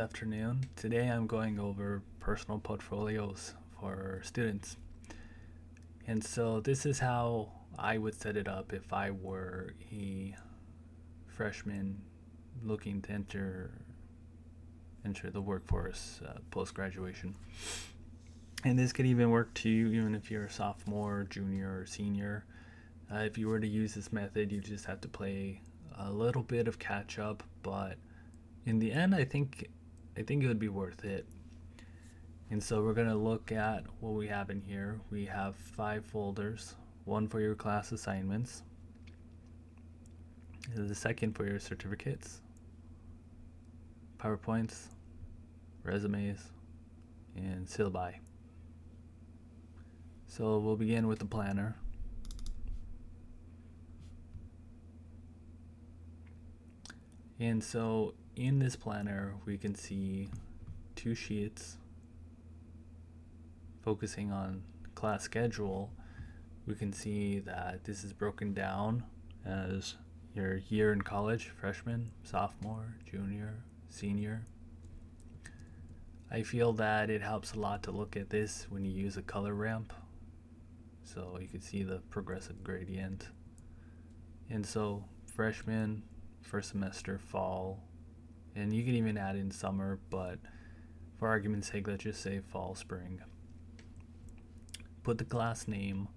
Afternoon. Today I'm going over personal portfolios for students. And so this is how I would set it up if I were a freshman looking to enter the workforce post graduation. And this could even work too, even if you're a sophomore, junior, or senior. If you were to use this method, you just have to play a little bit of catch up, but in the end, I think it would be worth it. And so we're going to look at what we have in here. We have 5 folders, one for your class assignments, the second for your certificates, PowerPoints, resumes, and syllabi. So we'll begin with the planner. And so in this planner, we can see 2 sheets focusing on class schedule. We can see that this is broken down as your year in college: freshman, sophomore, junior, senior. I feel that it helps a lot to look at this when you use a color ramp, so you can see the progressive gradient. And so freshman, first semester, fall, and you can even add in summer, but for argument's sake, let's just say fall, spring. Put the class name.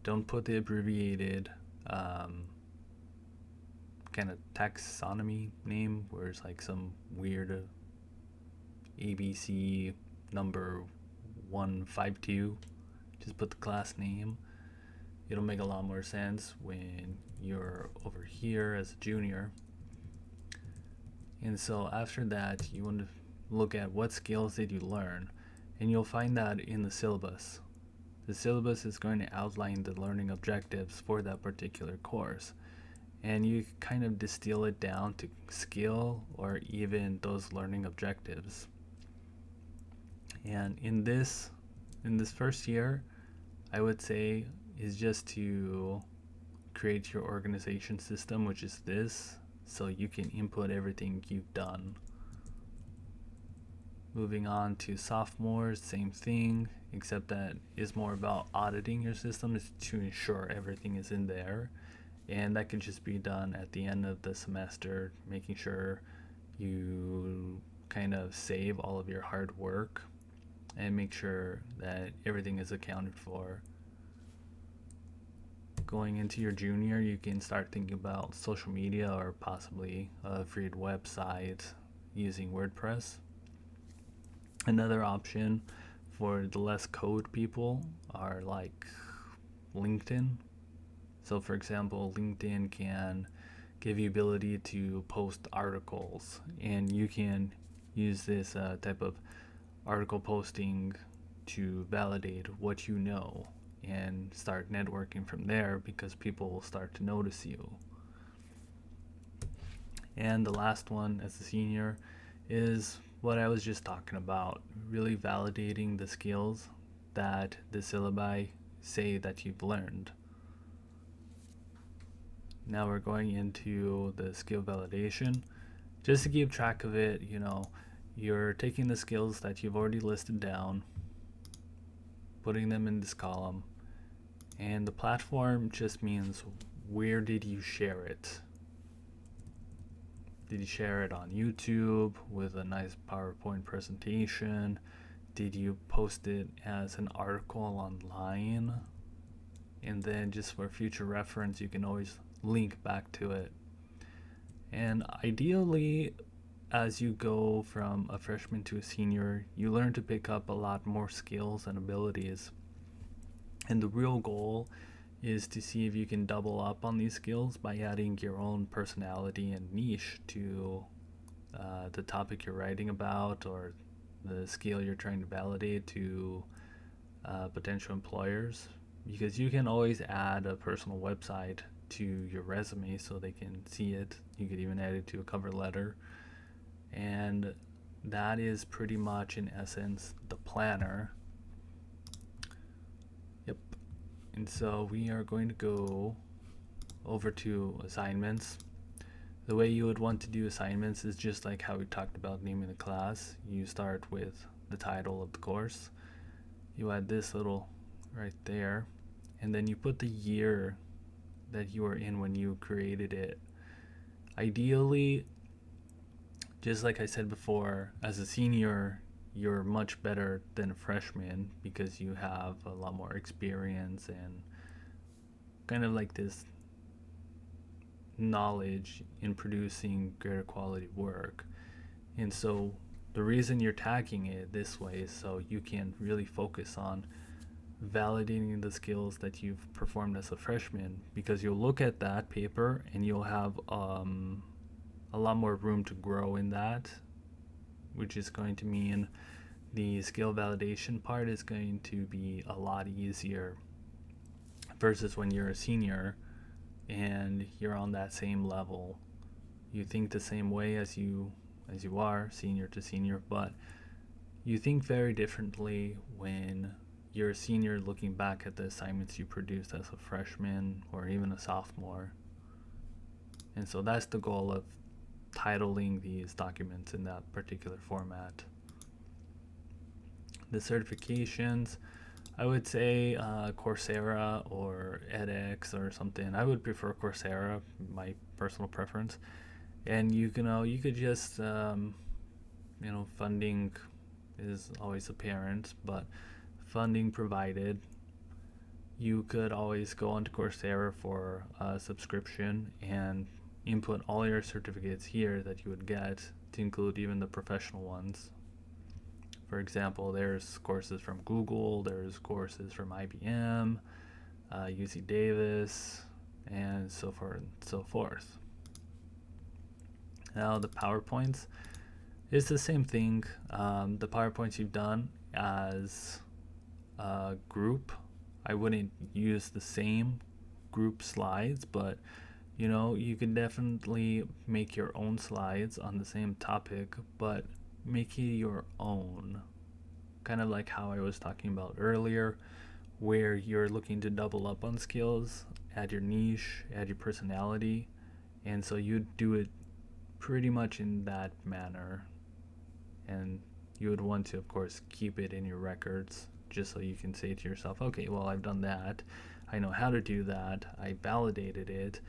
Don't put the abbreviated kind of taxonomy name where it's like some weird ABC number 152. Just put the class name. It'll make a lot more sense when you're over here as a junior. And so after that, you want to look at what skills did you learn, and you'll find that in the syllabus. The syllabus is going to outline the learning objectives for that particular course, and you kind of distill it down to skill or even those learning objectives. And in this first year, I would say is just to create your organization system, which is this, so you can input everything you've done. Moving on to sophomores, same thing, except that is more about auditing your system, is to ensure everything is in there. And that can just be done at the end of the semester, making sure you kind of save all of your hard work and make sure that everything is accounted for. Going into your junior, you can start thinking about social media or possibly a free website using WordPress. Another option for the less code people are like LinkedIn. So for example, LinkedIn can give you ability to post articles, and you can use this type of article posting to validate what you know and start networking from there, because people will start to notice you. And the last one as a senior is what I was just talking about, really validating the skills that the syllabi say that you've learned. Now we're going into the skill validation. Just to keep track of it, you're taking the skills that you've already listed down, putting them in this column, and the platform just means where did you share it. Did you share it on YouTube with a nice PowerPoint presentation? Did you post it as an article online? And then just for future reference, you can always link back to it. And ideally, as you go from a freshman to a senior, you learn to pick up a lot more skills and abilities. And the real goal is to see if you can double up on these skills by adding your own personality and niche to the topic you're writing about or the skill you're trying to validate to potential employers. Because you can always add a personal website to your resume so they can see it. You could even add it to a cover letter. And that is pretty much, in essence, the planner. Yep. And so we are going to go over to assignments. the way you would want to do assignments is just like how we talked about naming the class. You start with the title of the course, you add this little right there, and then you put the year that you were in when you created it. Ideally, just like I said before, as a senior, you're much better than a freshman because you have a lot more experience and kind of like this knowledge in producing greater quality work. And so the reason you're tagging it this way is so you can really focus on validating the skills that you've performed as a freshman, because you'll look at that paper and you'll have a lot more room to grow in that, which is going to mean the skill validation part is going to be a lot easier versus when you're a senior and you're on that same level. You think the same way as you are senior to senior, but you think very differently when you're a senior looking back at the assignments you produced as a freshman or even a sophomore. And so that's the goal of titling these documents in that particular format. The certifications, I would say Coursera or edX or something. I would prefer Coursera, my personal preference. And you could just funding is always apparent, but funding provided, you could always go onto Coursera for a subscription and input all your certificates here that you would get, to include even the professional ones. For example, there's courses from Google, there's courses from IBM, UC Davis, and so forth and so forth. Now the PowerPoints, it's the same thing. The PowerPoints you've done as a group, I wouldn't use the same group slides, but you can definitely make your own slides on the same topic, but make it your own. Kind of like how I was talking about earlier, where you're looking to double up on skills, add your niche, add your personality, and so you do it pretty much in that manner. And you would want to, of course, keep it in your records, just so you can say to yourself, okay, well, I've done that, I know how to do that, I validated it,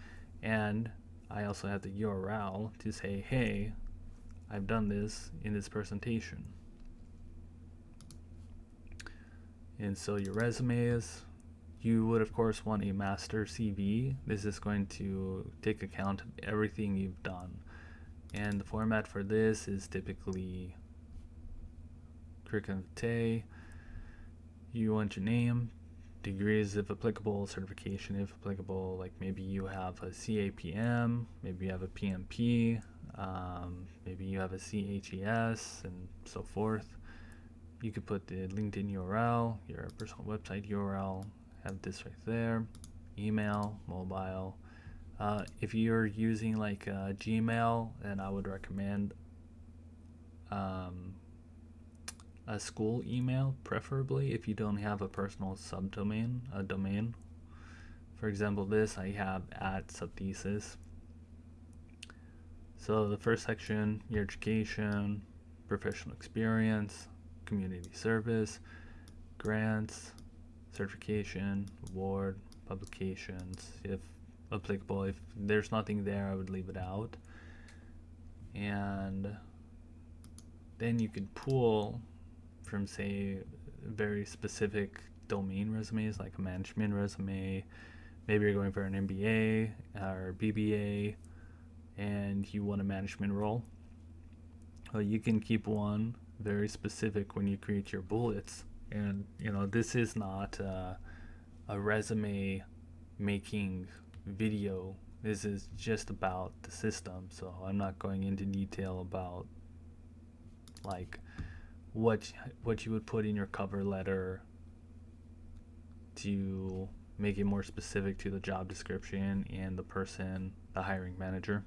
and I also have the URL to say, hey, I've done this in this presentation. And so your resumes, you would of course want a master CV. This is going to take account of everything you've done. And the format for this is typically curriculum vitae. You want your name, degrees if applicable, certification if applicable, like maybe you have a CAPM, maybe you have a PMP, maybe you have a CHES, and so forth. You could put the LinkedIn URL, your personal website URL, have this right there, email, mobile. If you're using like Gmail, then I would recommend a school email, preferably if you don't have a personal subdomain, a domain. For example, this I have at subthesis. So the first section, your education, professional experience, community service, grants, certification, award, publications, if applicable. If there's nothing there, I would leave it out. And then you could pull from, say, very specific domain resumes, like a management resume. Maybe you're going for an MBA or BBA and you want a management role. Well, you can keep one very specific when you create your bullets. And this is not a resume making video. This is just about the system, so I'm not going into detail about like what you would put in your cover letter to make it more specific to the job description and the person, the hiring manager.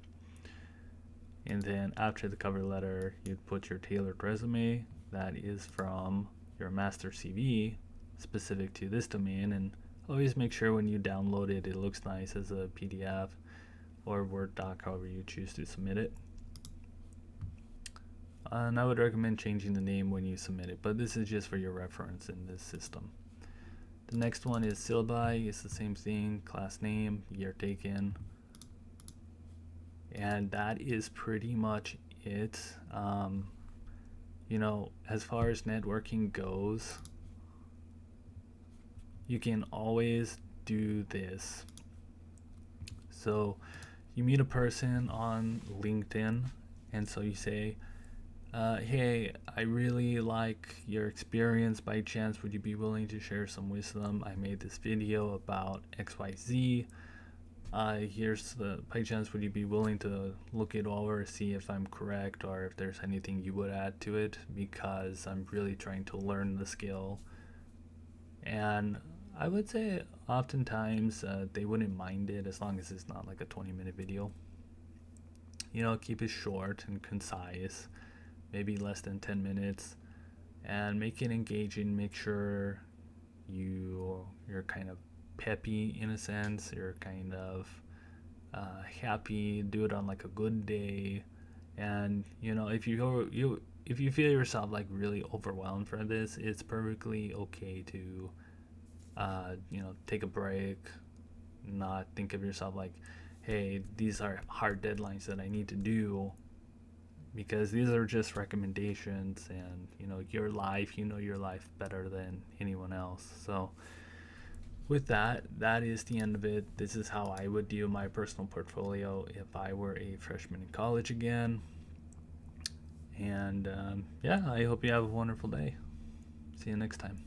And then after the cover letter, you'd put your tailored resume that is from your master CV specific to this domain. And always make sure when you download it, it looks nice as a PDF. or Word doc, however you choose to submit it. And I would recommend changing the name when you submit it, but this is just for your reference in this system. The next one is syllabi. It's the same thing, class name, year taken, and that is pretty much it. You know, as far as networking goes, you can always do this. So you meet a person on LinkedIn, and so you say, hey, I really like your experience. By chance, would you be willing to share some wisdom? I made this video about XYZ. Here's the, by chance, would you be willing to look it over, see if I'm correct or if there's anything you would add to it, because I'm really trying to learn the skill. And I would say oftentimes they wouldn't mind it as long as it's not like a 20-minute video. You know, keep it short and concise, maybe less than 10 minutes, and make it engaging. Make sure you're kind of peppy in a sense. You're kind of happy. Do it on like a good day, and you know, if you feel yourself like really overwhelmed for this, it's perfectly okay to you know, take a break, not think of yourself like, hey, these are hard deadlines that I need to do, because these are just recommendations, and you know your life, you know your life better than anyone else. So with that is the end of it. This is how I would do my personal portfolio if I were a freshman in college again. And yeah, I hope you have a wonderful day. See you next time.